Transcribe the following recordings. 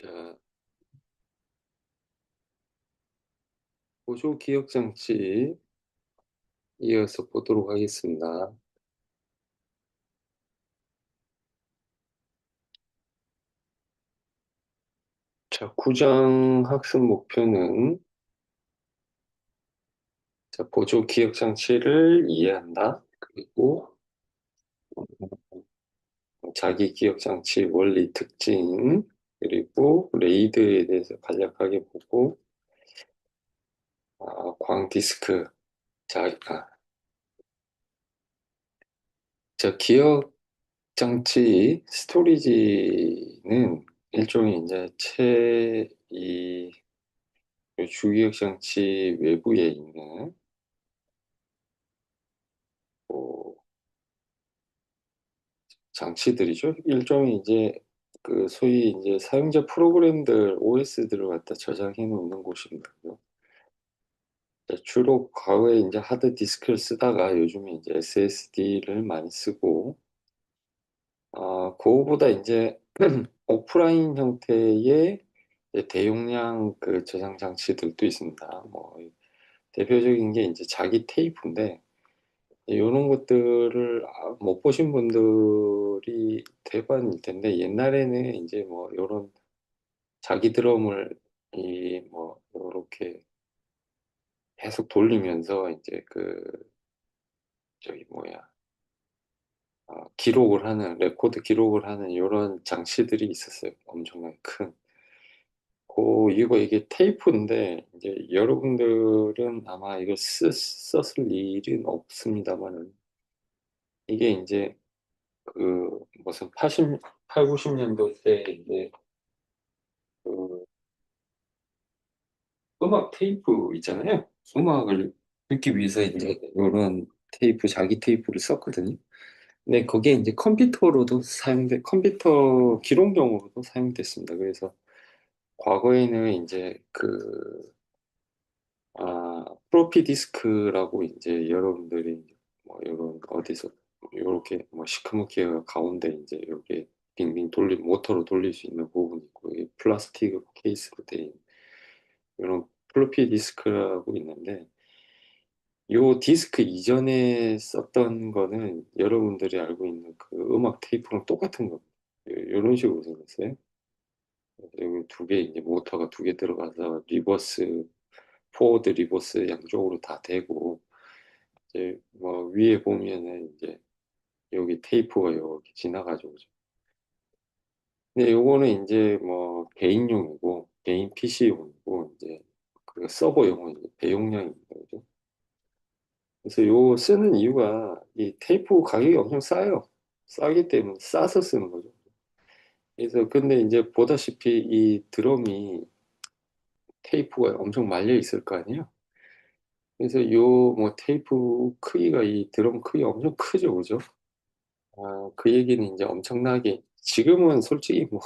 자, 보조 기억 장치 이어서 보도록 하겠습니다. 자, 9장 학습 목표는 보조 기억 장치를 이해한다. 그리고 자기 기억 장치 원리 특징, 그리고 레이드에 대해서 간략하게 보고, 광 디스크, 자, 기억 장치 스토리지는 일종의 이제 이 주기억 장치 외부에 있는 뭐 장치들이죠. 일종의 이제 그 소위 이제 사용자 프로그램들 OS들을 갖다 저장해 놓는 곳입니다. 주로 과거에 이제 하드 디스크를 쓰다가 요즘에 이제 SSD를 많이 쓰고, 그거보다 이제 오프라인 형태의 이제 대용량 그 저장 장치들도 있습니다. 뭐 대표적인 게 이제 자기 테이프인데, 이런 것들을 못 보신 분들이 대반일 텐데, 옛날에는 이제 뭐 이런 자기 드럼을 이 뭐 이렇게 계속 돌리면서 이제 그 저기 뭐야, 기록을 하는, 레코드 기록을 하는 이런 장치들이 있었어요. 엄청나게 큰. 이게 테이프인데 이제 여러분들은 아마 이걸 썼을 일은 없습니다만은, 이게 이제 그 무슨 90년도 때 이제 그 음악 테이프 있잖아요. 음악을 듣기 위해서 이제 이런 테이프, 자기 테이프를 썼거든요. 근데 거기에 이제 컴퓨터 기록용으로도 사용됐습니다. 그래서 과거에는 이제 프로피 디스크라고 이제 여러분들이 뭐 이런 어디서 이렇게 뭐 시커멓게 가운데 이제 이렇게 빙빙 모터로 돌릴 수 있는 부분이 있고, 이게 플라스틱 케이스로 된 이런 플로피 디스크라고 있는데, 요 디스크 이전에 썼던 거는 여러분들이 알고 있는 그 음악 테이프랑 똑같은 겁니다. 이런 식으로 생겼어요. 여기 두 개, 이제 모터가 두 개 들어가서 포워드 리버스 양쪽으로 다 되고, 이제 뭐 위에 보면은 이제 여기 테이프가 이렇게 지나가지고. 근데 요거는 이제 뭐 개인용이고, 개인 PC용이고, 이제 그 서버용은 이제 대용량입니다. 그죠? 그래서 요 쓰는 이유가 이 테이프 가격이 엄청 싸요. 싸기 때문에 싸서 쓰는 거죠. 그래서 근데 이제 보다시피 이 드럼이 테이프가 엄청 말려 있을 거 아니에요. 그래서 요 뭐 테이프 크기가 이 드럼 크기 엄청 크죠, 그죠? 그 얘기는 이제 엄청나게 지금은 솔직히 뭐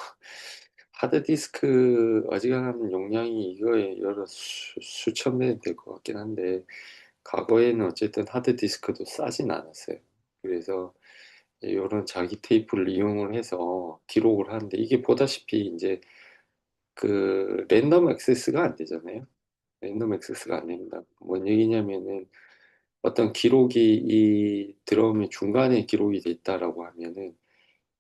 하드디스크 어지간한 용량이 이거에 여러 수천 배 될 것 같긴 한데, 과거에는 어쨌든 하드디스크도 싸진 않았어요. 그래서 이런 자기 테이프를 이용을 해서 기록을 하는데, 이게 보다시피 이제 그 랜덤 액세스가 안 되잖아요. 랜덤 액세스가 안 됩니다. 뭔 얘기냐면은 어떤 기록이 이 드럼이 중간에 기록이 돼 있다라고 하면은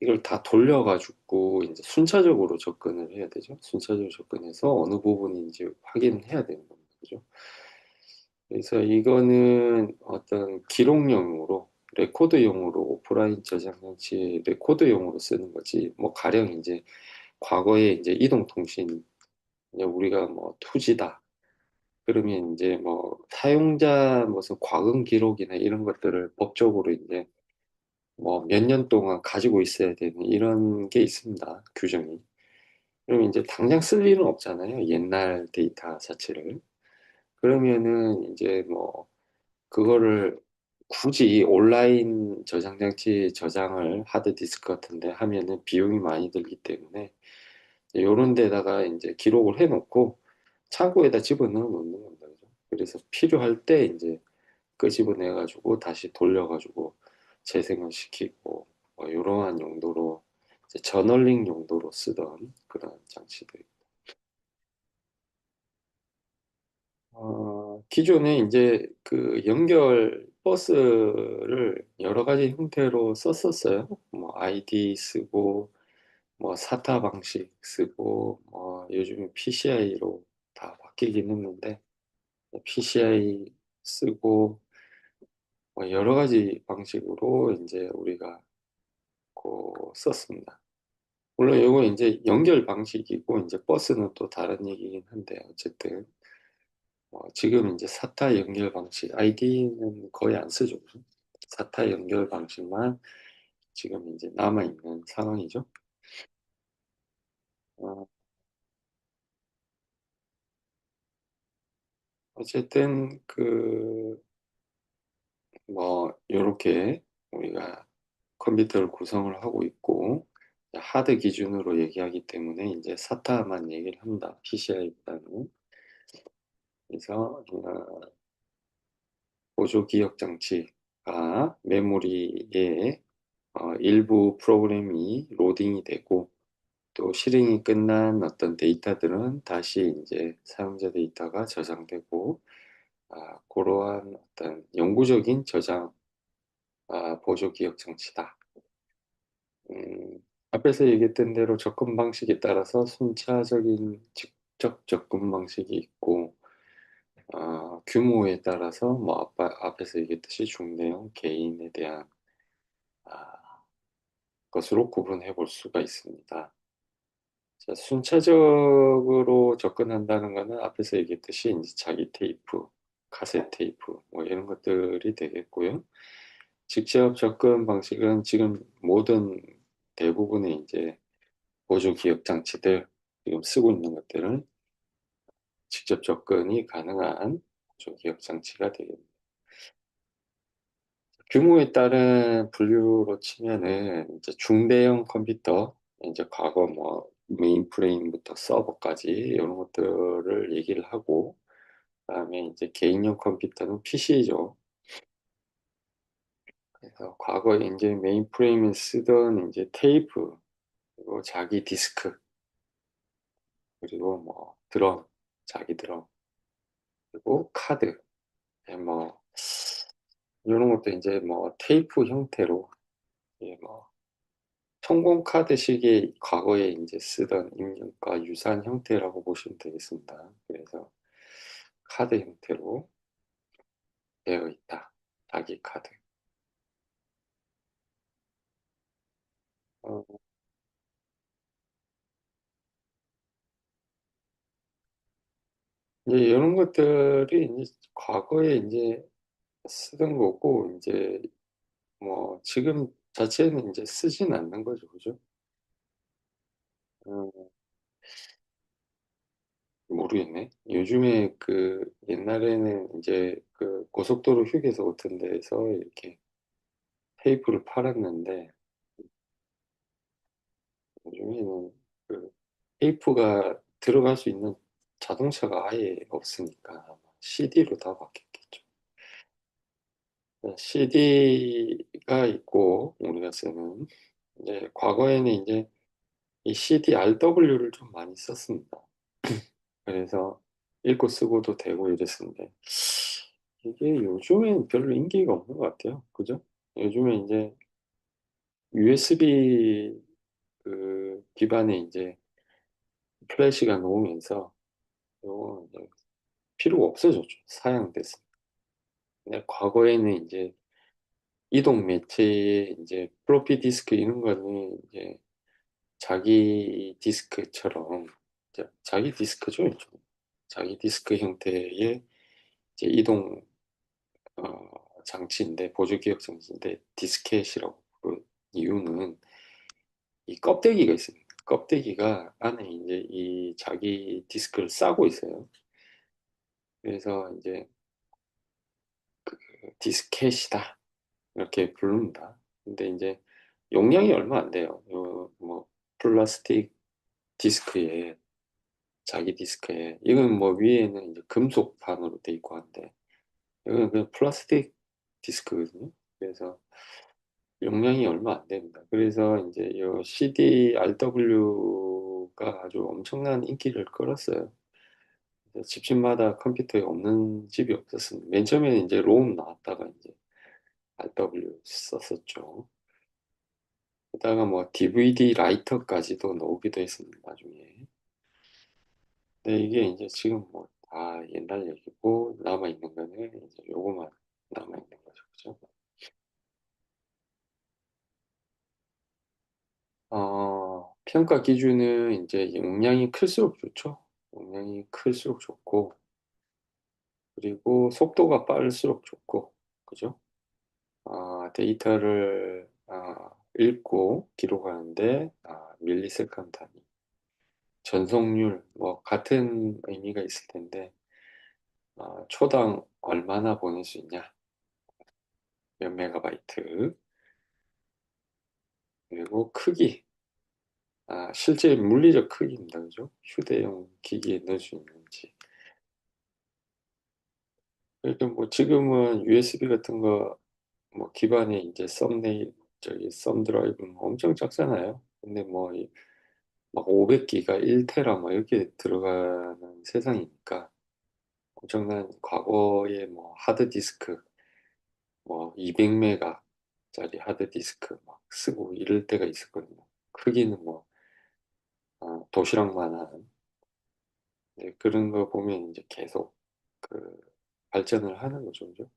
이걸 다 돌려가지고 이제 순차적으로 접근을 해야 되죠. 순차적으로 접근해서 어느 부분인지 확인해야 되는 겁니다. 그죠? 그래서 이거는 어떤 기록용으로, 레코드용으로, 오프라인 저장 장치 레코드용으로 쓰는 거지. 뭐 가령 이제 과거에 이제 이동통신, 이제 우리가 뭐 투지다 그러면 이제 뭐 사용자 무슨 과금 기록이나 이런 것들을 법적으로 이제 뭐 몇 년 동안 가지고 있어야 되는 이런 게 있습니다. 규정이. 그럼 이제 당장 쓸 일은 없잖아요. 옛날 데이터 자체를. 그러면은 이제 뭐 그거를 굳이 온라인 저장 장치 저장을 하드 디스크 같은데 하면은 비용이 많이 들기 때문에 이런 데다가 이제 기록을 해놓고 창고에다 집어넣어 놓는 겁니다. 그죠? 그래서 필요할 때 이제 끄집어내 가지고 다시 돌려 가지고 재생을 시키고, 뭐 이러한 용도로 이제 저널링 용도로 쓰던 그런 장치들. 기존에 이제 그 연결 버스를 여러 가지 형태로 썼었어요. 뭐 아이디 쓰고, 뭐 사타 방식 쓰고, 뭐 요즘 PCI로 다 바뀌긴 했는데, PCI 쓰고, 뭐 여러 가지 방식으로 이제 우리가 그 썼습니다. 물론 이거 이제 연결 방식이고, 이제 버스는 또 다른 얘기긴 한데, 어쨌든. 지금 이제 사타 연결 방식, 아이디는 거의 안 쓰죠. 사타 연결 방식만 지금 이제 남아있는 상황이죠. 어, 어쨌든 요렇게 우리가 컴퓨터를 구성을 하고 있고, 하드 기준으로 얘기하기 때문에 이제 사타만 얘기를 합니다. PCI보다는. 그래서 보조 기억 장치가 메모리에 일부 프로그램이 로딩이 되고, 또 실행이 끝난 어떤 데이터들은 다시 이제 사용자 데이터가 저장되고, 그러한 어떤 영구적인 저장, 보조 기억 장치다. 앞에서 얘기했던 대로 접근 방식에 따라서 순차적인 직접 접근 방식이 있고, 규모에 따라서 뭐 앞에서 얘기했듯이 중대형 개인에 대한 아, 것으로 구분해 볼 수가 있습니다. 자, 순차적으로 접근한다는 것은 앞에서 얘기했듯이 이제 자기 테이프, 카세트 테이프 뭐 이런 것들이 되겠고요. 직접 접근 방식은 지금 모든 대부분의 이제 보조 기억 장치들 지금 쓰고 있는 것들은 직접 접근이 가능한 보조 기억 장치가 되겠습니다. 규모에 따른 분류로 치면은 이제 중대형 컴퓨터, 이제 과거 뭐 메인프레임부터 서버까지 이런 것들을 얘기를 하고, 그다음에 이제 개인용 컴퓨터는 PC죠. 그래서 과거에 이제 메인프레임에 쓰던 이제 테이프, 그리고 자기 디스크, 그리고 뭐 드럼, 자기 드럼, 그리고 카드, 뭐 이런 것도 이제 뭐 테이프 형태로, 뭐 성공 카드식의 과거에 이제 쓰던 입력과 유사한 형태라고 보시면 되겠습니다. 그래서 카드 형태로 되어 있다. 자기 카드. 어, 이제 이런 것들이 이제 과거에 이제 쓰던 거고, 이제 뭐 지금 자체는 이제 쓰진 않는 거죠. 그죠? 어, 모르겠네. 요즘에 옛날에는 이제 그 고속도로 휴게소 같은 데서 이렇게 테이프를 팔았는데, 요즘에는 그 테이프가 들어갈 수 있는 자동차가 아예 없으니까 CD로 다 바뀌었겠죠. CD가 있고 우리가 쓰는 이제 과거에는 이제 이 CD-RW를 좀 많이 썼습니다. 그래서 읽고 쓰고도 되고 이랬었는데 이게 요즘엔 별로 인기가 없는 것 같아요. 그죠? 요즘에 이제 USB 기반의 이제 플래시가 나오면서 요거 이제 필요가 없어졌죠. 사양됐습니다. 근데 과거에는 이제 이동 매체에 이제 플로피 디스크 이런 거는 이제 자기 디스크처럼 자기 디스크죠. 일종. 자기 디스크 형태의 이제 이동 장치인데 보조 기억 장치인데 디스켓이라고 부르는 이유는 이 껍데기가 있습니다. 껍데기가 안에 이제 이 자기 디스크를 싸고 있어요. 그래서 이제 디스켓이다. 이렇게 부릅니다. 근데 이제 용량이 얼마 안 돼요. 뭐 플라스틱 디스크에 자기 디스크에 이건 뭐 위에는 이제 금속판으로 돼 있고 한데 이건 그냥 플라스틱 디스크거든요. 그래서 용량이 얼마 안 됩니다. 그래서 이제 이 CDRW가 아주 엄청난 인기를 끌었어요. 그래서 집집마다 컴퓨터에 없는 집이 없었습니다. 맨 처음에는 이제 롬 나왔다가 이제 RW 썼었죠. 그다가 뭐 DVD 라이터까지도 나오기도 했습니다, 나중에. 근데 이게 이제 지금 뭐 다 옛날 얘기고 남아있는 거는 이제 요거만 남아있는 거죠. 그죠? 평가 기준은 이제 용량이 클수록 좋죠. 용량이 클수록 좋고, 그리고 속도가 빠를수록 좋고, 그죠? 데이터를 읽고 기록하는데 밀리세컨드 단위. 전속률, 뭐 같은 의미가 있을 텐데, 초당 얼마나 보낼 수 있냐, 몇 메가바이트, 그리고 크기, 실제 물리적 크기입니다. 그죠? 휴대용 기기에 넣을 수 있는지. 그러니까 뭐 지금은 USB 같은 거, 뭐 기반에 이제 썸네일, 저기 썸 드라이브는 엄청 작잖아요. 근데 뭐, 막 500기가 1테라 뭐 이렇게 들어가는 세상이니까 엄청난 과거에 뭐 하드디스크 뭐 200메가짜리 하드디스크 막 쓰고 이럴 때가 있었거든요. 크기는 뭐 도시락만한. 네, 그런 거 보면 이제 계속 그 발전을 하는 거죠. 그죠?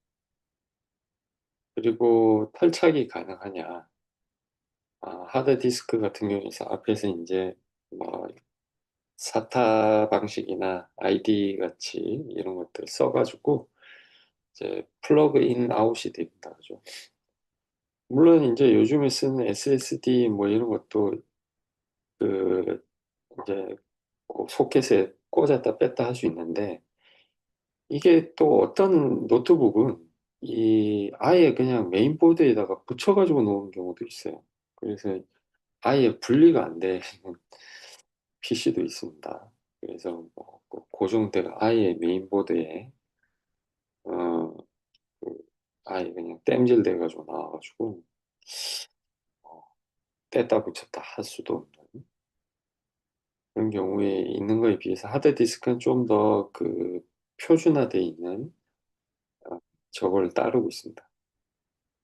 그리고 탈착이 가능하냐. 하드디스크 같은 경우에서 앞에서 이제 뭐 사타 방식이나 아이디 같이 이런 것들 써가지고 이제 플러그 인 아웃이 됩니다. 그죠? 물론 이제 요즘에 쓰는 SSD 뭐 이런 것도 그 이제 그 소켓에 꽂았다 뺐다 할 수 있는데 이게 또 어떤 노트북은 이 아예 그냥 메인보드에다가 붙여가지고 놓은 경우도 있어요. 그래서 아예 분리가 안 되는 PC도 있습니다. 그래서 뭐그 고정대가 아예 메인보드에 어, 그 아예 그냥 땜질 돼가지고 나와가지고 어, 뗐다 붙였다 할 수도 없는 그런 경우에 있는 거에 비해서 하드디스크는 좀 더 그 표준화되어 있는 저걸 따르고 있습니다.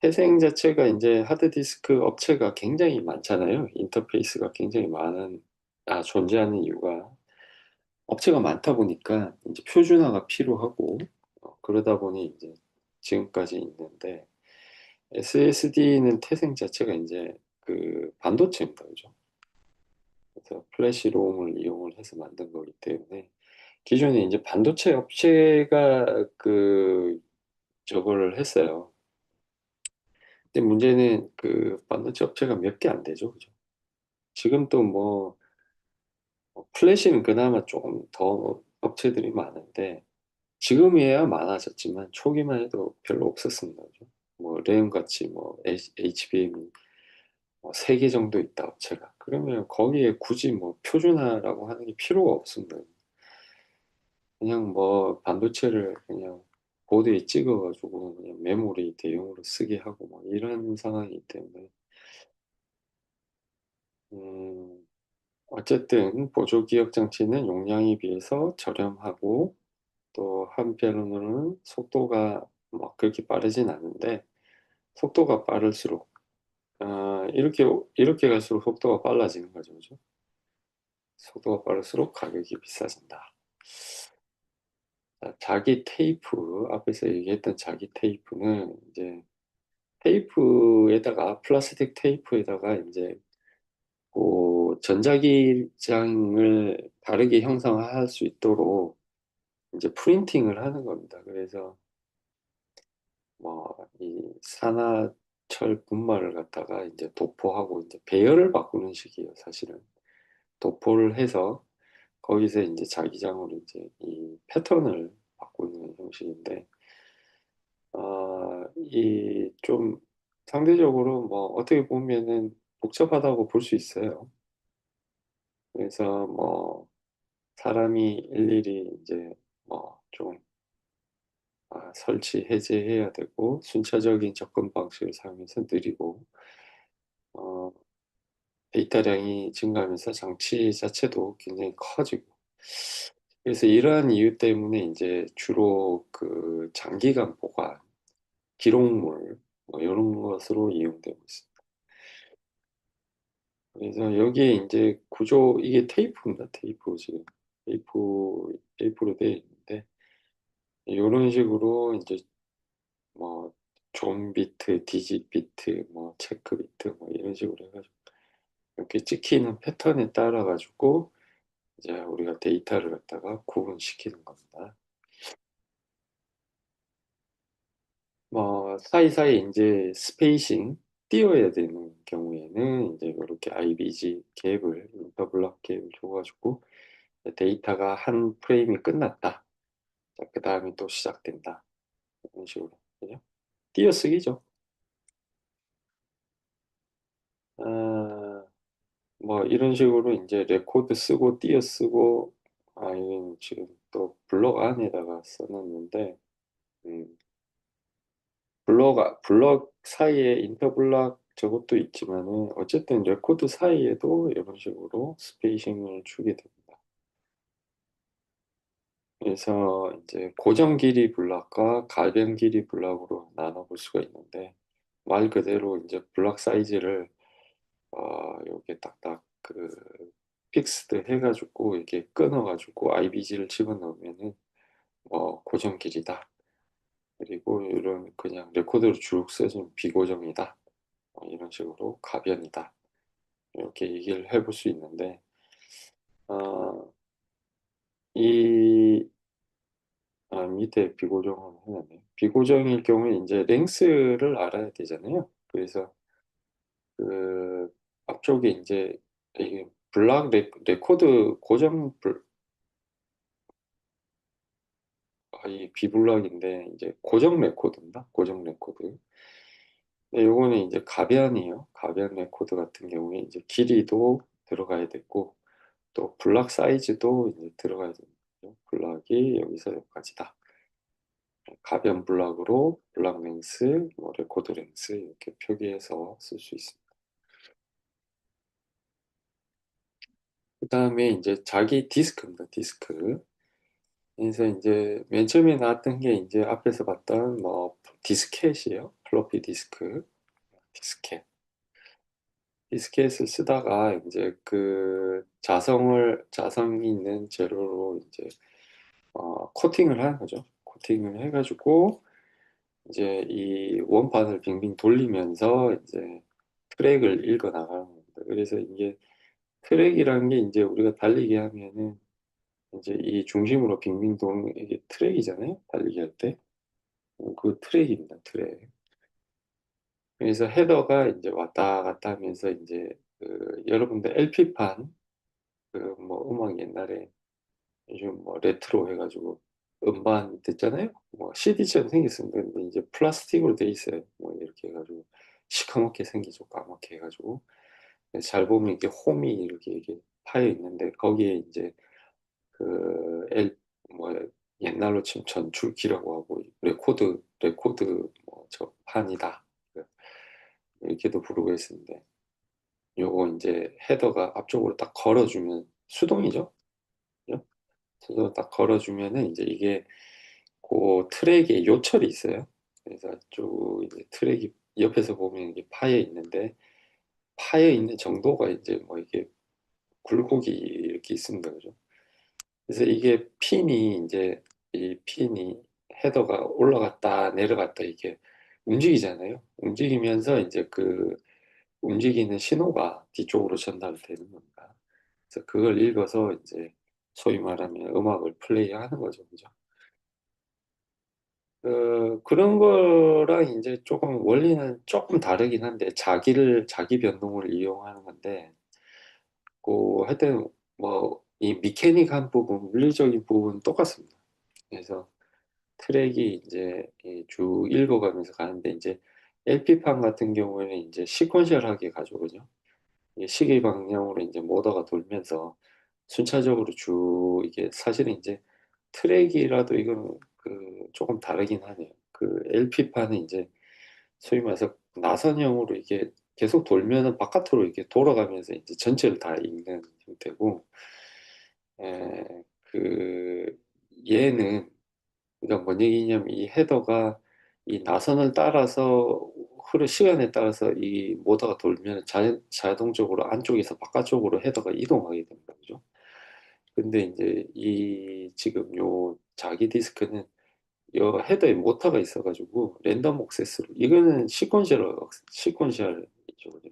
태생 자체가 이제 하드디스크 업체가 굉장히 많잖아요. 인터페이스가 굉장히 존재하는 이유가 업체가 많다 보니까 이제 표준화가 필요하고 그러다 보니 이제 지금까지 있는데 SSD는 태생 자체가 이제 그 반도체입니다. 그죠? 그래서 플래시롬을 이용을 해서 만든 거기 때문에 기존에 이제 반도체 업체가 그 저거를 했어요. 근데 문제는 그 반도체 업체가 몇 개 안 되죠. 그죠? 지금 또 뭐 플래시는 그나마 조금 더 업체들이 많은데 지금이야 많아졌지만 초기만 해도 별로 없었습니다. 그죠? 뭐 램 같이 뭐 HBM이 뭐 3개 정도 있다 업체가. 그러면 거기에 굳이 뭐 표준화라고 하는 게 필요가 없습니다. 그냥 뭐 반도체를 그냥 보드에 찍어가지고 그냥 메모리 대용으로 쓰게 하고 뭐 이런 상황이기 때문에 음, 어쨌든 보조 기억 장치는 용량에 비해서 저렴하고 또 한편으로는 속도가 뭐 그렇게 빠르진 않은데 속도가 빠를수록 이렇게 갈수록 속도가 빨라지는 거죠, 그죠? 속도가 빠를수록 가격이 비싸진다. 자, 자기 테이프 앞에서 얘기했던 자기 테이프는 이제 테이프에다가 플라스틱 테이프에다가 이제 그 전자기장을 다르게 형성할 수 있도록 이제 프린팅을 하는 겁니다. 그래서 뭐 이 산화철 분말을 갖다가 이제 도포하고 이제 배열을 바꾸는 식이에요, 사실은. 도포를 해서 거기서 이제 자기장으로 이제 이 패턴을 바꾸는 형식인데, 이 좀 상대적으로 뭐 어떻게 보면은 복잡하다고 볼 수 있어요. 그래서 뭐 사람이 일일이 이제 뭐좀 설치, 해제해야 되고, 순차적인 접근 방식을 사용해서 느리고, 어, 데이터량이 증가하면서 장치 자체도 굉장히 커지고. 그래서 이러한 이유 때문에 이제 주로 그 장기간 보관, 기록물, 뭐 이런 것으로 이용되고 있습니다. 그래서 여기에 이제 구조, 이게 테이프입니다. 테이프 지금. 테이프로 되어 있는데, 이런 식으로 이제 뭐, 존 비트, 디짓 비트, 뭐, 체크 비트, 뭐, 이런 식으로 해가지고, 이렇게 찍히는 패턴에 따라가지고, 이제 우리가 데이터를 갖다가 구분시키는 겁니다. 뭐, 사이사이 이제 스페이싱, 띄워야 되는 경우에는 이제 이렇게 IBG 갭을, 인터블럭 갭을 줘가지고, 데이터가 한 프레임이 끝났다. 그 다음에 또 시작된다. 이런 식으로. 그죠? 띄어쓰기죠. 아, 뭐 이런 식으로 이제 레코드 쓰고 띄어쓰고, 이건 지금 또 블럭 안에다가 써놨는데, 음, 블럭 사이에 인터블럭 저것도 있지만은 어쨌든 레코드 사이에도 이런 식으로 스페이싱을 주게 됩니다. 그래서 이제 고정 길이 블럭과 가변 길이 블럭으로 나눠볼 수가 있는데, 말 그대로 이제 블럭 사이즈를 요게 딱딱 그 픽스드 해가지고 이게 끊어가지고 IBG를 집어넣으면은 고정 길이다. 그리고 이런 그냥 레코드로 쭉 써진 비고정이다. 이런 식으로 가변이다. 이렇게 얘기를 해볼 수 있는데, 어, 이 밑에 비고정을 해놨네요. 비고정일 경우에 이제 랭스를 알아야 되잖아요. 그래서 그 앞쪽에 이제 이게 블락 레코드 고정 이 비블락인데 이제 고정 레코드입니다. 고정 레코드. 네, 요거는 이제 가변이에요. 가변 레코드 같은 경우에 이제 길이도 들어가야 되고 또 블락 사이즈도 이제 들어가야 됩니다. 블락이 여기서 여기까지다. 가변 블락으로 블락 랭스, 뭐 레코드 랭스 이렇게 표기해서 쓸 수 있습니다. 그 다음에 이제 자기 디스크입니다. 디스크. 그래서 이제 맨 처음에 나왔던 게 이제 앞에서 봤던 뭐 디스켓이에요. 플로피 디스크, 디스켓. 디스켓을 쓰다가 이제 그 자성이 있는 재료로 이제 코팅을 하는 거죠. 코팅을 해가지고 이제 이 원판을 빙빙 돌리면서 이제 트랙을 읽어 나가는 겁니다. 그래서 이게 트랙이라는 게 이제 우리가 달리기 하면은 이제 이 중심으로 빙빙 도는 이게 트랙이잖아요. 달리기 할 때. 그 트랙입니다. 트랙. 그래서 헤더가 이제 왔다 갔다 하면서 이제 그 여러분들 LP판 그 뭐 음악 옛날에 요즘 뭐 레트로 해가지고 음반 듣잖아요. 뭐 CD처럼 생겼습니다. 근데 이제 플라스틱으로 돼 있어요. 뭐 이렇게 해가지고 시커멓게 생기죠. 까맣게 해가지고 잘 보면 이게 홈이 이렇게 파여 있는데 거기에 이제 그 뭐 옛날로 치면 전출기라고 하고 레코드 뭐 저 판이다. 이렇게도 부르고 있는데 요거 이제 헤더가 앞쪽으로 딱 걸어주면 수동이죠. 그죠? 그래서 딱 걸어주면은 이제 이게 그 트랙에 요철이 있어요. 그래서 쭉 이제 트랙이 옆에서 보면 이게 파여 있는데 파여 있는 정도가 이제 뭐 이게 굴곡이 이렇게 있습니다. 그죠? 그래서 이게 핀이 이제 이 핀이 헤더가 올라갔다 내려갔다 이게 움직이잖아요. 움직이면서 이제 그 움직이는 신호가 뒤쪽으로 전달되는 겁니다. 그래서 그걸 읽어서 이제 소위 말하면 음악을 플레이하는 거죠. 그죠? 그런 거랑 이제 조금 원리는 조금 다르긴 한데 자기 변동을 이용하는 건데 하여튼 뭐 이 미케닉한 부분, 물리적인 부분 똑같습니다. 그래서 트랙이 이제 쭉 읽어가면서 가는데 이제 LP판 같은 경우에는 이제 시퀀셜하게 가져오거든요. 이게 시계 방향으로 이제 모터가 돌면서 순차적으로 쭉 이게 사실은 이제 트랙이라도 이거는 조금 다르긴 하네요. LP판은 이제 소위 말해서 나선형으로 이게 계속 돌면은 바깥으로 이렇게 돌아가면서 이제 전체를 다 읽는 형태고, 에, 그 얘는 그러니까 뭔 얘기냐면 이 헤더가 이 나선을 따라서 시간에 따라서 이 모터가 돌면 자동적으로 안쪽에서 바깥쪽으로 헤더가 이동하게 됩니다. 그죠? 근데 이제 지금 요 자기 디스크는 요 헤더에 모터가 있어가지고 랜덤 액세스로 이거는 시퀀셜이죠.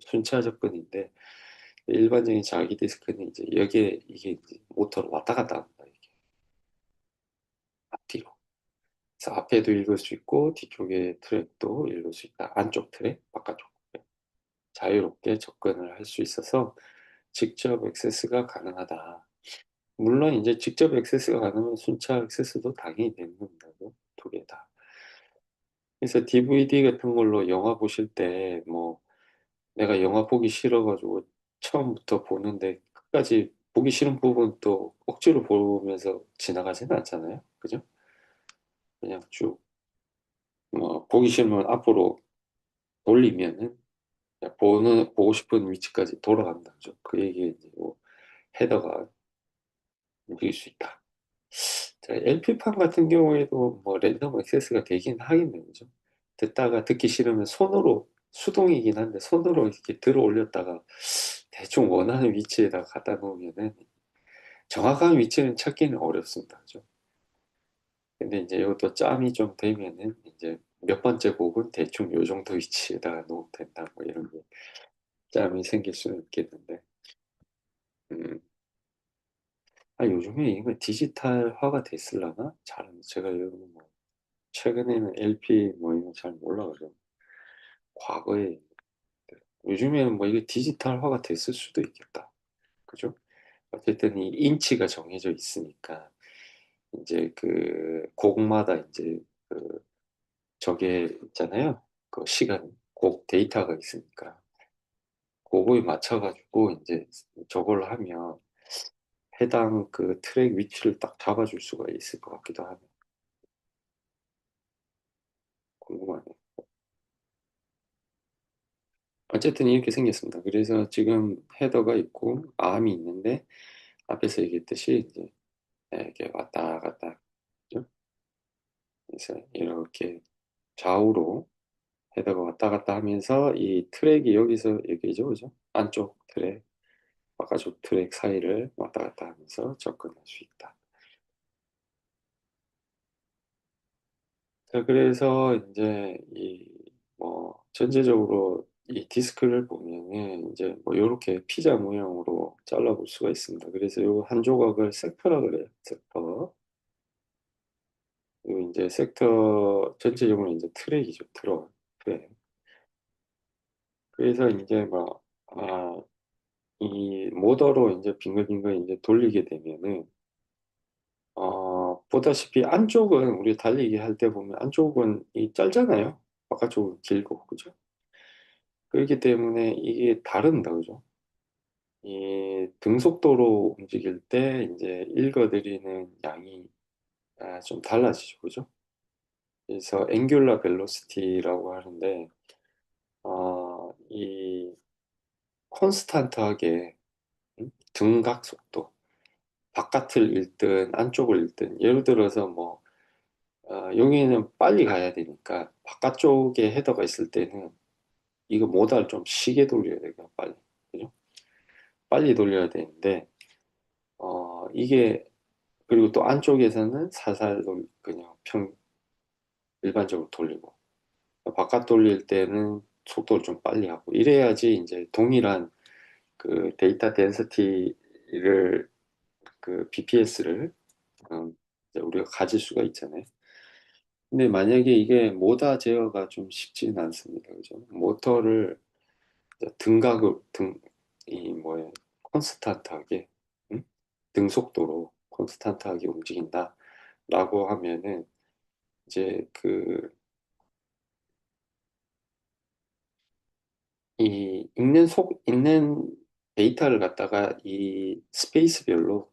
순차 접근인데 일반적인 자기 디스크는 이제 여기에 이게 이제 모터로 왔다 갔다 합니다. 이게 앞뒤로. 그래서 앞에도 읽을 수 있고 뒤쪽에 트랙도 읽을 수 있다. 안쪽 트랙, 바깥쪽 트랙. 자유롭게 접근을 할 수 있어서 직접 액세스가 가능하다. 물론 이제 직접 액세스가 가능하면 순차 액세스도 당연히 되는 겁니다. 두 개 다. 그래서 DVD 같은 걸로 영화 보실 때 뭐 내가 영화 보기 싫어가지고 처음부터 보는데 끝까지 보기 싫은 부분 또 억지로 보면서 지나가지는 않잖아요. 그죠? 그냥 쭉 보기 싫으면 앞으로 돌리면은 그냥 보고 싶은 위치까지 돌아간다. 그죠? 그 얘기 이제 뭐 헤더가 움직일 수 있다. 자, LP판 같은 경우에도 뭐 랜덤 액세스가 되긴 하겠네요. 그죠? 듣다가 듣기 싫으면 손으로 수동이긴 한데 손으로 이렇게 들어 올렸다가 대충 원하는 위치에다가 갖다 놓으면은 정확한 위치는 찾기는 어렵습니다. 그죠? 근데 이제 이것도 짬이 좀 되면은 이제 몇 번째 곡은 대충 요 정도 위치에다가 놓으면 된다. 뭐 이런 게 짬이 생길 수는 있겠는데. 음. 요즘에 이거 디지털화가 됐을라나? 제가 여러분 뭐 최근에는 LP 뭐 이런 잘 몰라가지고 과거에 요즘에는 뭐 이게 디지털화가 됐을 수도 있겠다. 그죠? 어쨌든 이 인치가 정해져 있으니까 이제 곡마다 이제 저게 있잖아요. 시간, 곡 데이터가 있으니까 그거에 맞춰가지고 이제 저걸 하면 해당 트랙 위치를 딱 잡아줄 수가 있을 것 같기도 하네요. 궁금하네요. 어쨌든 이렇게 생겼습니다. 그래서 지금 헤더가 있고 암이 있는데 앞에서 얘기했듯이 이제 이렇게 왔다 갔다 그죠? 그래서 이렇게 좌우로 헤더가 왔다 갔다 하면서 이 트랙이 여기서 여기죠, 그죠? 안쪽 트랙, 바깥쪽 트랙 사이를 왔다 갔다 하면서 접근할 수 있다. 자, 그래서 이제 전체적으로 이 디스크를 보면은 이제 뭐 이렇게 피자 모양으로 잘라볼 수가 있습니다. 그래서 요 한 조각을 섹터라 그래요. 섹터. 그리고 이제 섹터 전체적으로 이제 트랙이죠. 트랙. 그래서 이제 이 모더로 이제 빙글빙글 이제 돌리게 되면은 보다시피 안쪽은 우리 달리기 할 때 보면 안쪽은 이 짧잖아요. 바깥쪽은 길고 그죠? 그렇기 때문에 이게 다릅니다. 그죠? 이 등속도로 움직일 때 이제 읽어드리는 양이 좀 달라지죠. 그죠? 그래서 앵귤라 벨로시티라고 하는데 이 콘스탄트하게 등각 속도 바깥을 읽든 안쪽을 읽든 예를 들어서 여기는 빨리 가야 되니까 바깥쪽에 헤더가 있을 때는 이거 모달 좀 시게 돌려야 돼요. 빨리. 그죠? 빨리 돌려야 되는데 이게 그리고 또 안쪽에서는 살살 그냥 일반적으로 돌리고 바깥 돌릴 때는 속도를 좀 빨리 하고 이래야지 이제 동일한 데이터 덴시티를 BPS를 우리가 가질 수가 있잖아요. 근데 만약에 이게 모다 제어가 좀 쉽지는 않습니다. 그죠? 모터를 이 뭐야, 콘스탄트하게, 응? 등속도로 콘스탄트하게 움직인다라고 하면은 이제 읽는 데이터를 갖다가 이 스페이스별로,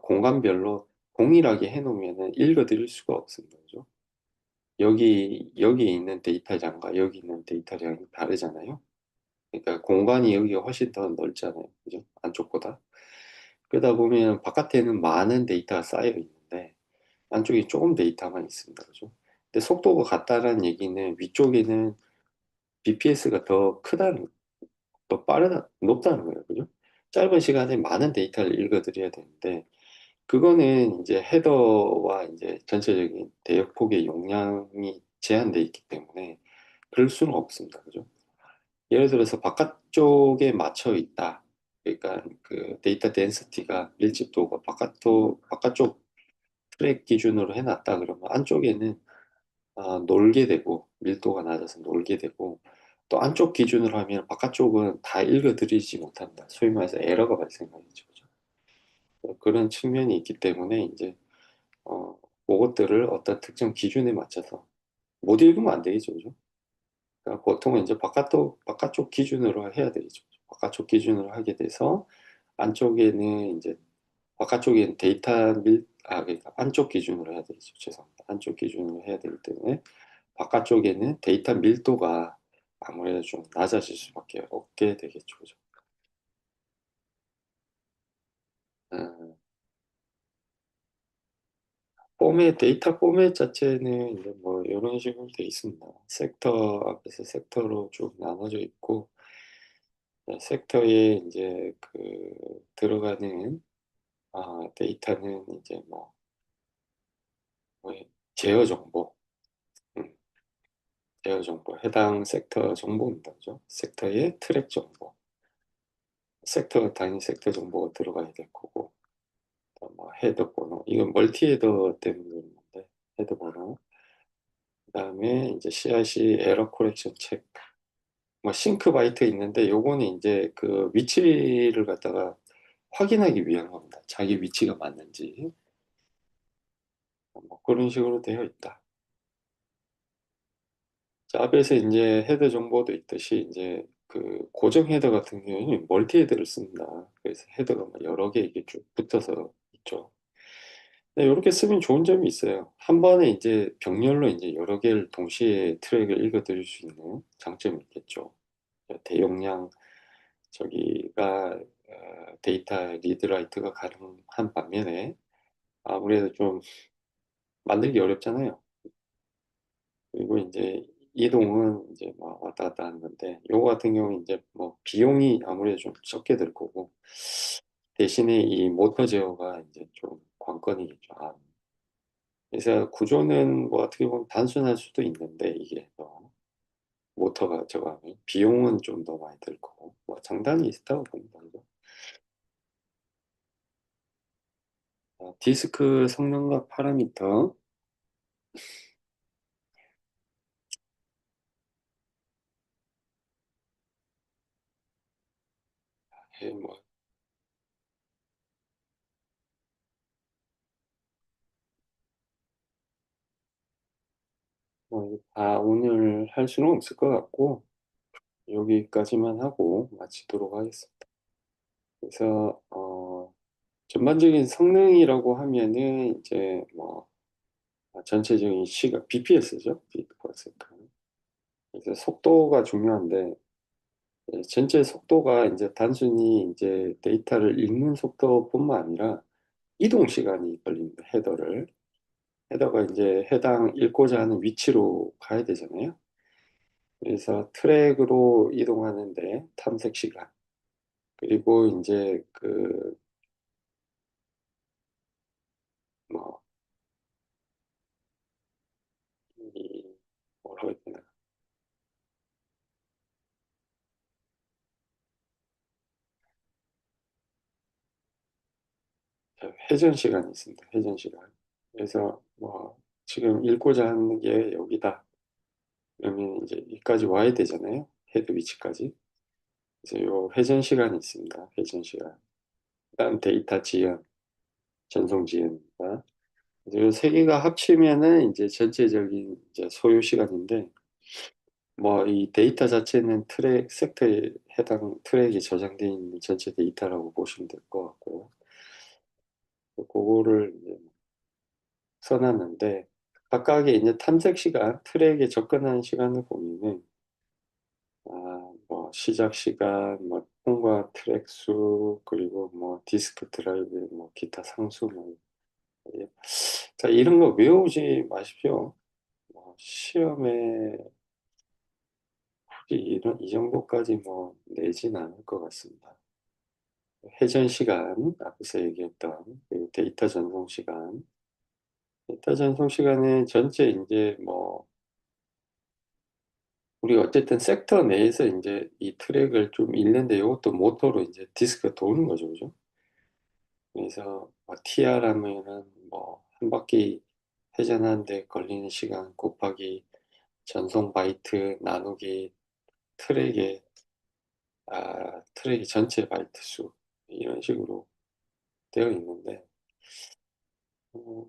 공간별로 동일하게 해놓으면은 읽어드릴 수가 없습니다. 그죠? 여기 있는 데이터량과 여기 있는 데이터량이 다르잖아요. 그러니까 공간이 여기가 훨씬 더 넓잖아요. 그죠? 안쪽보다. 그러다 보면 바깥에는 많은 데이터가 쌓여 있는데 안쪽에 조금 데이터만 있습니다. 그죠? 근데 속도가 같다는 얘기는 위쪽에는 BPS가 더 크다는, 더 빠르다, 높다는 거예요. 그죠? 짧은 시간에 많은 데이터를 읽어드려야 되는데 그거는 이제 헤더와 이제 전체적인 대역폭의 용량이 제한되어 있기 때문에 그럴 수는 없습니다. 그죠? 예를 들어서 바깥쪽에 맞춰 있다. 그러니까 그 데이터 덴시티가 밀집도가 바깥쪽 트랙 기준으로 해놨다 그러면 안쪽에는 놀게 되고 밀도가 낮아서 놀게 되고 또 안쪽 기준으로 하면 바깥쪽은 다 읽어드리지 못한다. 소위 말해서 에러가 발생하겠죠. 그죠? 그런 측면이 있기 때문에 이제 어, 그것들을 어떤 특정 기준에 맞춰서 못 읽으면 안 되겠죠. 그죠? 그러니까 보통은 이제 바깥쪽 기준으로 해야 되겠죠. 바깥쪽 기준으로 하게 돼서 안쪽에는 이제 바깥쪽에는 그러니까 안쪽 기준으로 해야 되겠죠. 죄송합니다. 안쪽 기준으로 해야 되기 때문에 바깥쪽에는 데이터 밀도가 아무래도 좀 낮아질 수밖에 없게 되겠죠. 그죠? 음, 데이터 포맷 자체는 이제 뭐 이런 식으로 돼 있습니다. 섹터 앞에서 섹터로 쭉 나눠져 있고, 섹터에 이제 그 들어가는 데이터는 이제 뭐 제어 정보, 음, 제어 정보, 해당 섹터 정보입니다. 그죠? 섹터의 트랙 정보, 단위 섹터 정보가 들어가야 될 거고, 뭐 헤더 번호, 이건 멀티 헤더 때문에 그런 건데, 헤더 번호, 그다음에 이제 CIC 에러 코렉션 체크, 뭐 싱크 바이트 있는데 요거는 이제 그 위치를 갖다가 확인하기 위한 겁니다. 자기 위치가 맞는지 뭐 그런 식으로 되어 있다. 잡에서 이제 헤더 정보도 있듯이 이제 그 고정 헤더 같은 경우에는 멀티 헤더를 씁니다. 그래서 헤더가 뭐 여러 개 이게 쭉 붙어서 있죠. 네, 이렇게 쓰면 좋은 점이 있어요. 한 번에 이제 병렬로 이제 여러 개를 동시에 트랙을 읽어드릴 수 있는 장점이 있겠죠. 대용량 저기가 데이터 리드라이트가 가능한 반면에 아무래도 좀 만들기 어렵잖아요. 그리고 이제 이동은 이제 막 왔다 갔다 하는 건데 요거 같은 경우는 이제 뭐 비용이 아무래도 좀 적게 들 거고 대신에 이 모터 제어가 이제 좀 관건이겠죠. 그래서 구조는 뭐 어떻게 보면 단순할 수도 있는데 이게 또 모터가 저거 하면 비용은 좀 더 많이 들 거고 뭐 장단이 있다고 봅니다. 그죠? 디스크 성능과 파라미터. 예, 오늘 할 수는 없을 것 같고 여기까지만 하고 마치도록 하겠습니다. 그래서 전반적인 성능이라고 하면은 이제 뭐 전체적인 시각 BPS죠. 비트 퍼 세컨드. 그래서 속도가 중요한데 전체 속도가 이제 단순히 이제 데이터를 읽는 속도뿐만 아니라 이동 시간이 걸립니다. 헤더가 이제 해당 읽고자 하는 위치로 가야 되잖아요. 그래서 트랙으로 이동하는데 탐색 시간 그리고 이제 뭐 이 뭐라고 해야 되나 회전 시간이 있습니다. 회전 시간. 그래서 뭐 지금 읽고자 하는 게 여기다. 그러면 이제 여기까지 와야 되잖아요. 헤드 위치까지. 그래서 요 회전 시간이 있습니다. 회전 시간. 그다음 데이터 지연, 전송 지연입니다. 그래서 요세 개가 합치면은 이제 전체적인 이제 소요 시간인데 뭐 이 데이터 자체는 섹터에 해당 트랙에 저장되어 있는 전체 데이터라고 보시면 될 것 같고 그거를 이제 써놨는데, 각각의 이제 탐색 시간, 트랙에 접근하는 시간을 보면은, 뭐, 시작 시간, 뭐, 통과 트랙 수, 그리고 뭐, 디스크 드라이브, 뭐, 기타 상수, 뭐, 예. 자, 이런 거 외우지 마십시오. 뭐, 시험에 굳이 이 정도까지 뭐, 내진 않을 것 같습니다. 회전 시간, 앞에서 얘기했던, 그리고 데이터 전송 시간. 데이터 전송 시간은 전체 이제 뭐, 우리 어쨌든 섹터 내에서 이제 이 트랙을 좀 읽는데 이것도 모터로 이제 디스크가 도는 거죠, 그죠? 그래서 TR 하면은 뭐 한 바퀴 회전하는데 걸리는 시간 곱하기 전송 바이트 나누기 트랙의 트랙의 전체 바이트 수 이런 식으로 되어 있는데 어,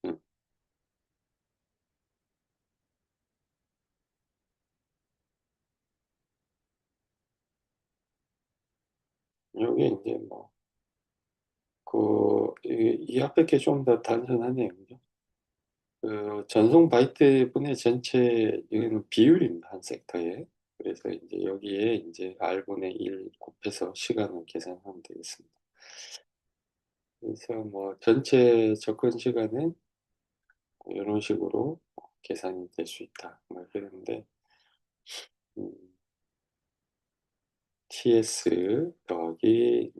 음, 여기 이제 뭐 이 앞에 게 좀 더 단순하네요, 그죠? 그 전송 바이트분의 전체 여기는 비율입니다. 한 섹터에. 그래서 이제 여기에 이제 R분의 1 곱해서 시간을 계산하면 되겠습니다. 그래서 뭐 전체 접근 시간은 이런 식으로 계산이 될 수 있다. 뭐 그런데 음, TS 더하기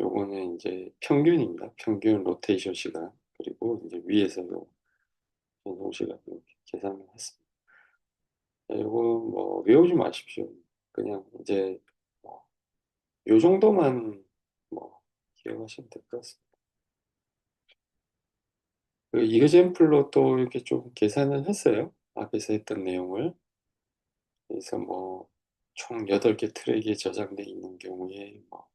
요거는 이제 평균입니다. 평균 로테이션 시간. 그리고 이제 위에서 요 전송 시간 이렇게 계산을 했습니다. 이거 뭐 외우지 마십시오. 그냥 이제 뭐 요 정도만 뭐 기억하시면 될 것 같습니다. 그 이그젠플로 또 이렇게 좀 계산을 했어요. 앞에서 했던 내용을. 그래서 뭐 총 8개 트랙이 저장돼 있는 경우에 뭐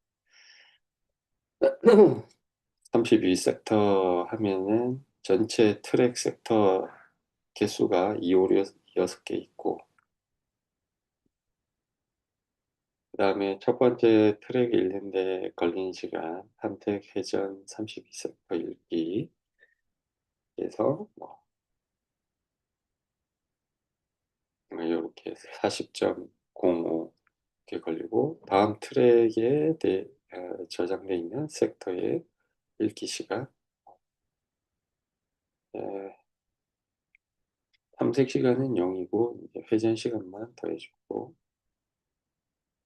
32섹터 하면은 전체 트랙 섹터 개수가 2, 5, 6개 있고 그 다음에 첫 번째 트랙 읽는데 걸리는 시간 탐색 회전 32섹터 읽기 그래서 뭐 이렇게 40.05 이렇게 걸리고 다음 트랙에 저장돼 있는 섹터의 읽기 시간 에, 탐색 시간은 0이고 회전 시간만 더해주고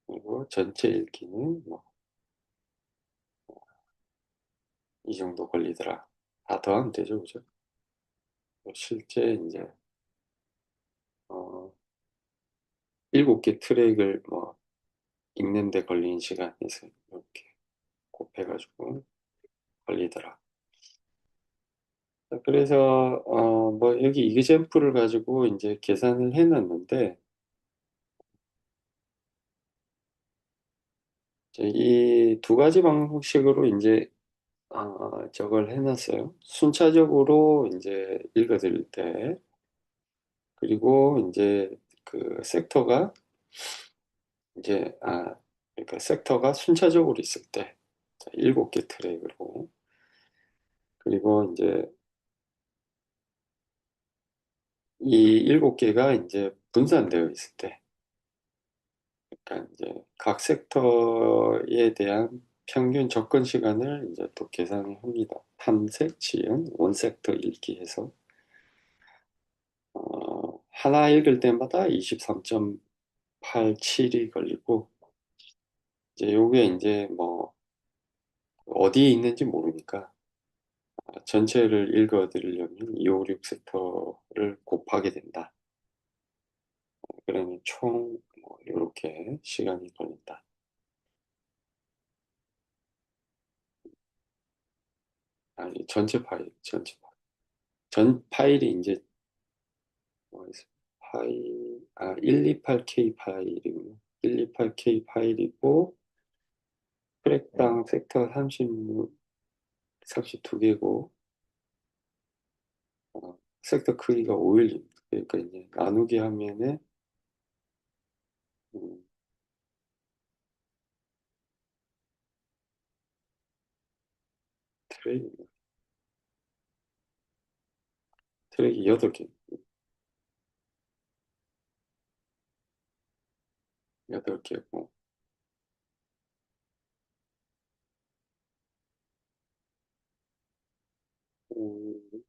그리고 전체 읽기는 뭐 이 정도 걸리더라. 다 더하면 되죠, 그죠? 실제 이제 어, 7개 트랙을 뭐 읽는데 걸린 시간에서 이렇게 곱해가지고 걸리더라. 그래서 뭐 여기 이그젠플을 가지고 이제 계산을 해놨는데 이 두 가지 방식으로 이제 저걸 해놨어요. 순차적으로 이제 읽어드릴 때 그리고 이제 그 섹터가 이제 그러니까 섹터가 순차적으로 있을 때 7개 트랙으로 그리고 이제 이 7개가 이제 분산되어 있을 때 그러니까 이제 각 섹터에 대한 평균 접근 시간을 이제 또 계산을 합니다. 탐색, 지연, 원섹터 읽기 해서 하나 읽을 때마다 23.87이 걸리고 이제 요게 이제 뭐 어디에 있는지 모르니까 전체를 읽어드리려면 2, 5, 6 섹터를 곱하게 된다. 그러면 총뭐 이렇게 시간이 걸린다. 아니 전체 파일, 전체 파일. 전 파일이 이제 뭐였어? 파일 128K 파일이군요. 128K 파일이고 트랙당 섹터 32개고 섹터 크기가 5일입니다. 그러니까 이제 나누기 하면은 음, 트랙이, 트랙이 8개, 8개고, 음,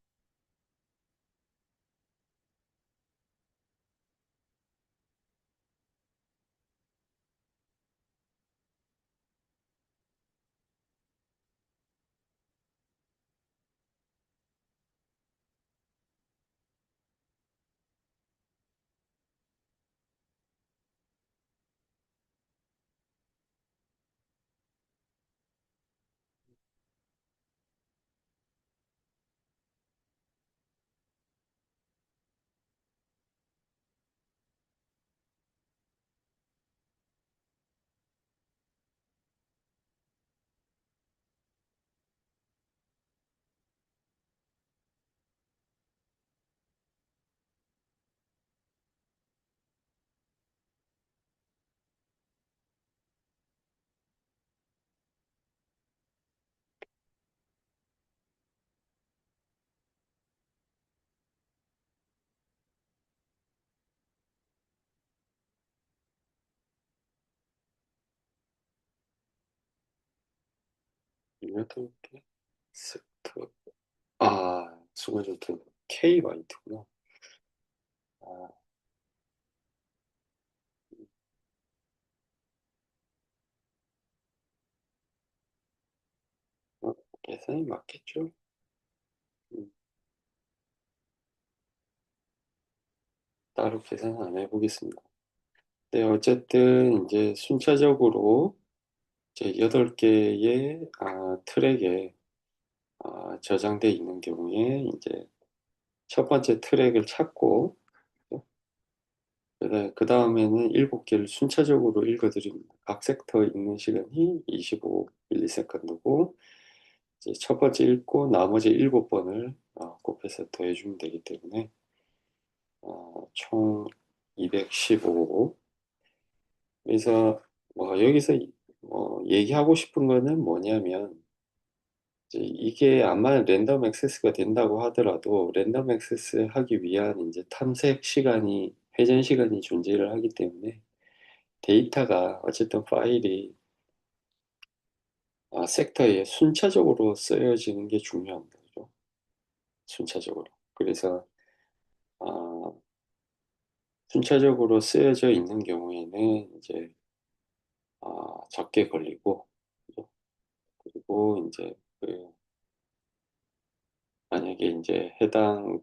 여덟 개 섹터, 순간적으로 K 화이트구나. 아, 어, 계산이 맞겠죠? 음, 따로 계산 안 해보겠습니다. 네, 어쨌든 이제 순차적으로 이제 8개의 트랙에 저장돼 있는 경우에 이제 첫 번째 트랙을 찾고 그 다음에는 7개를 순차적으로 읽어드립니다. 각 섹터에 있는 시간이 25ms고 이제 첫 번째 읽고 나머지 7번을 곱해서 더해주면 되기 때문에 총 215. 그래서 여기서 얘기하고 싶은 거는 뭐냐면 이제 이게 아마 랜덤 액세스가 된다고 하더라도 랜덤 액세스 하기 위한 이제 탐색 시간이 회전 시간이 존재를 하기 때문에 데이터가 어쨌든 파일이 섹터에 순차적으로 쓰여지는 게 중요한 거죠. 순차적으로. 그래서 아, 순차적으로 쓰여져 있는 경우에는 이제 적게 걸리고 그죠? 그리고 이제 만약에 이제 해당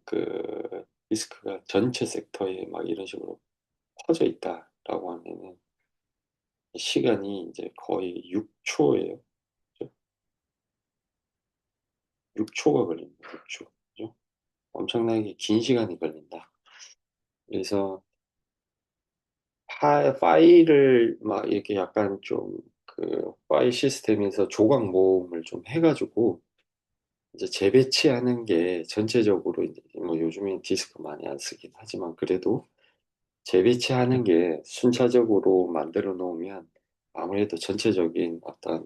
디스크가 전체 섹터에 막 이런 식으로 퍼져 있다라고 하면은 시간이 이제 거의 6초예요. 6초가 걸립니다. 6초. 그죠? 엄청나게 긴 시간이 걸린다. 그래서 파일을 막 이렇게 약간 좀 파일 시스템에서 조각 모음을 좀 해가지고 이제 재배치하는 게 전체적으로 이제 뭐 요즘엔 디스크 많이 안 쓰긴 하지만 그래도 재배치하는 게 순차적으로 만들어 놓으면 아무래도 전체적인 어떤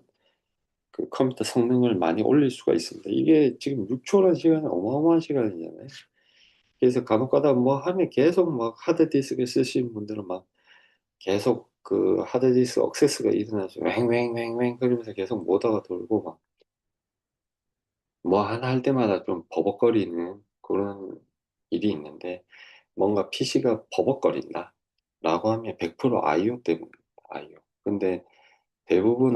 컴퓨터 성능을 많이 올릴 수가 있습니다. 이게 지금 6초라는 시간은 어마어마한 시간이잖아요. 그래서 간혹 가다 뭐 하면 계속 막 하드디스크 쓰시는 분들은 막 계속 하드디스크 억세스가 일어나서 왱왱왱왱 그러면서 계속 모다가 돌고 막 뭐 하나 할 때마다 좀 버벅거리는 그런 일이 있는데 뭔가 PC가 버벅거린다 라고 하면 100% IO 때문입니다. IO. 근데 대부분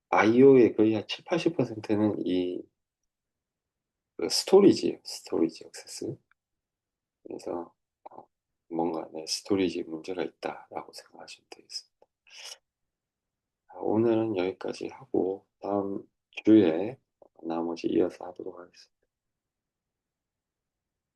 IO의 거의 한 7, 80%는 스토리지예요. 스토리지 액세스. 그래서 뭔가 스토리지 문제가 있다라고 생각하시면 되겠습니다. 오늘은 여기까지 하고 다음 주에 나머지 이어서 하도록 하겠습니다.